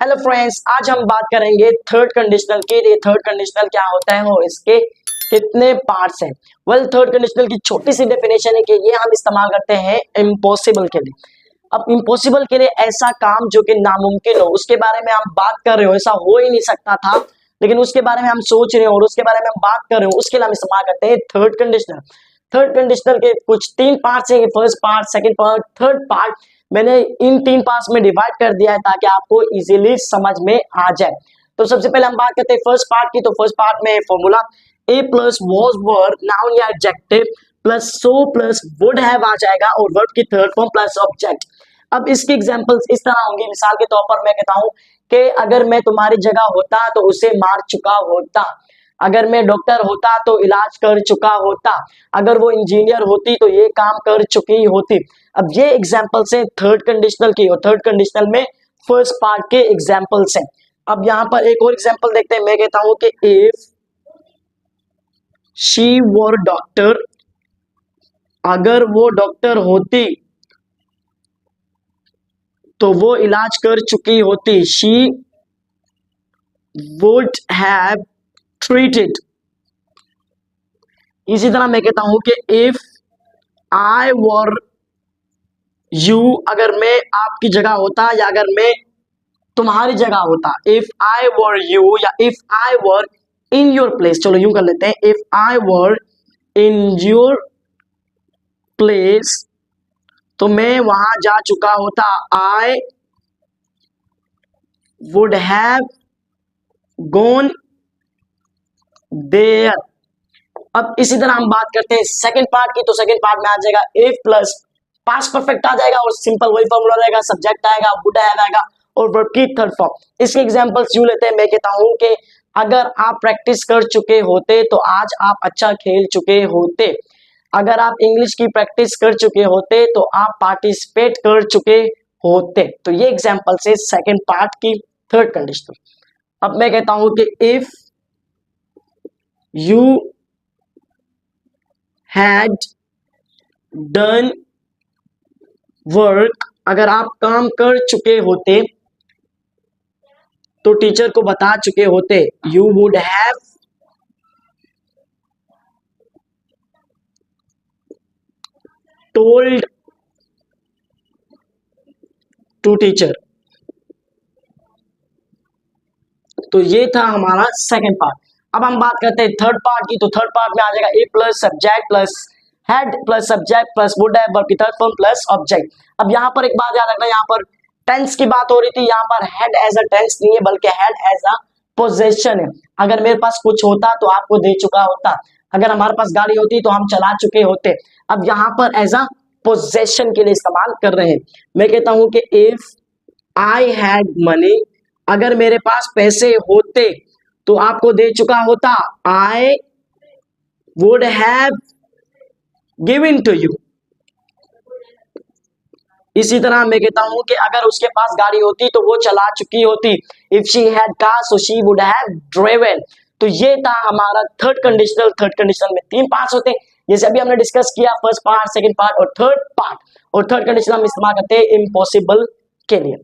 Hello friends, आज हम बात करेंगे थर्ड कंडीशनल के लिए। थर्ड कंडीशनल क्या होता है और इसके कितने पार्ट्स हैं। थर्ड कंडीशनल की छोटी सी डेफिनेशन है कि ये हम इस्तेमाल करते हैं इम्पॉसिबल के लिए। अब इम्पॉसिबल के लिए ऐसा काम जो कि नामुमकिन हो, उसके बारे में हम बात कर रहे हो, ऐसा हो ही नहीं सकता था लेकिन उसके बारे में हम सोच रहे हो और उसके बारे में हम बात कर रहे हो, उसके लिए हम इस्तेमाल करते हैं थर्ड कंडीशनल। थर्ड कंडीशनल के कुछ तीन पार्ट्स हैं, first part, second part, third part. मैंने इन तीन पार्ट्स में डिवाइड कर दिया है ताकि आपको इजीली समझ में आ जाए। तो सबसे पहले हम बात करते हैं फर्स्ट पार्ट की। तो फर्स्ट पार्ट में formula if plus was verb noun या adjective plus so plus would have आ जाएगा और वर्ब की थर्ड फॉर्म प्लस ऑब्जेक्ट। अब इसकी एग्जांपल्स इस तरह होंगी। मिसाल के तौर पर मैं कहता हूं कि अगर मैं तुम्हारी जगह होता तो उसे मार चुका होता, अगर मैं डॉक्टर होता तो इलाज कर चुका होता, अगर वो इंजीनियर होती तो ये काम कर चुकी होती। अब ये एग्जांपल्स हैं थर्ड कंडीशनल की और थर्ड कंडीशनल में फर्स्ट पार्ट के एग्जांपल्स हैं। अब यहां पर एक और एग्जांपल देखते हैं। मैं कहता हूं कि इफ शी वर डॉक्टर, अगर वो डॉक्टर होती तो वो इलाज कर चुकी होती। She would have treated. इसी तरह मैं कहता हूं कि इफ आई वर यू, अगर मैं आपकी जगह होता या अगर मैं तुम्हारी जगह होता। इफ आई वर यू या if I were in your place, चलो यूं कर लेते हैं, if I were in your place तो मैं वहां जा चुका होता। I would have gone there. अब इसी तरह हम बात करते हैं सेकंड पार्ट की। तो सेकंड पार्ट में आ जाएगा इफ प्लस पास्ट परफेक्ट आ जाएगा और सिंपल वही फॉर्मूला रहेगा, सब्जेक्ट आएगा, वुड हैव आएगा और वर्ब की थर्ड फॉर्म। इसके एग्जांपल्स यूं लेते हैं। मैं कहता हूं कि अगर आप प्रैक्टिस कर चुके होते तो आज आप अच्छा खेल चुके होते, अगर आप इंग्लिश की प्रैक्टिस कर चुके होते तो आप पार्टिसिपेट कर चुके होते। तो ये एग्जांपल से सेकंड पार्ट की थर्ड कंडीशन। अब मैं कहता हूं कि if you had done work, अगर आप काम कर चुके होते तो टीचर को बता चुके होते। You would have told to teacher. तो ये था हमारा सेकंड पार्ट। अब हम बात करते हैं थर्ड पार्ट की। तो थर्ड पार्ट में आ जाएगा if plus subject plus had plus subject plus would have verb की थर्ड फॉर्म प्लस ऑब्जेक्ट। अब यहाँ पर एक बात याद रखना, यहाँ पर टेंस की बात हो रही थी, यहाँ पर हेड एज अ टेंस नहीं है बल्कि हेड एज अ पोजेशन है। अगर मेरे पास कुछ होता तो आपको दे चुका होता, अगर हमारे पास गाड़ी होती तो हम चला चुके होते। अब यहाँ पर एज अ पोजेशन के लिए इस्तेमाल कर रहे हैं। मैं कहता हूं कि इफ आई हैड मनी, अगर मेरे पास पैसे होते तो आपको दे चुका होता। I would have given to you. इसी तरह मैं कहता हूं कि अगर उसके पास गाड़ी होती तो वो चला चुकी होती। If she had car so she would have driven. तो ये था हमारा थर्ड कंडीशनल। थर्ड कंडीशनल में तीन पार्ट्स होते हैं जैसे अभी हमने डिस्कस किया, फर्स्ट पार्ट, सेकंड पार्ट और थर्ड पार्ट। और थर्ड कंडीशन हम इस्तेमाल करते हैं इम्पॉसिबल के लिए।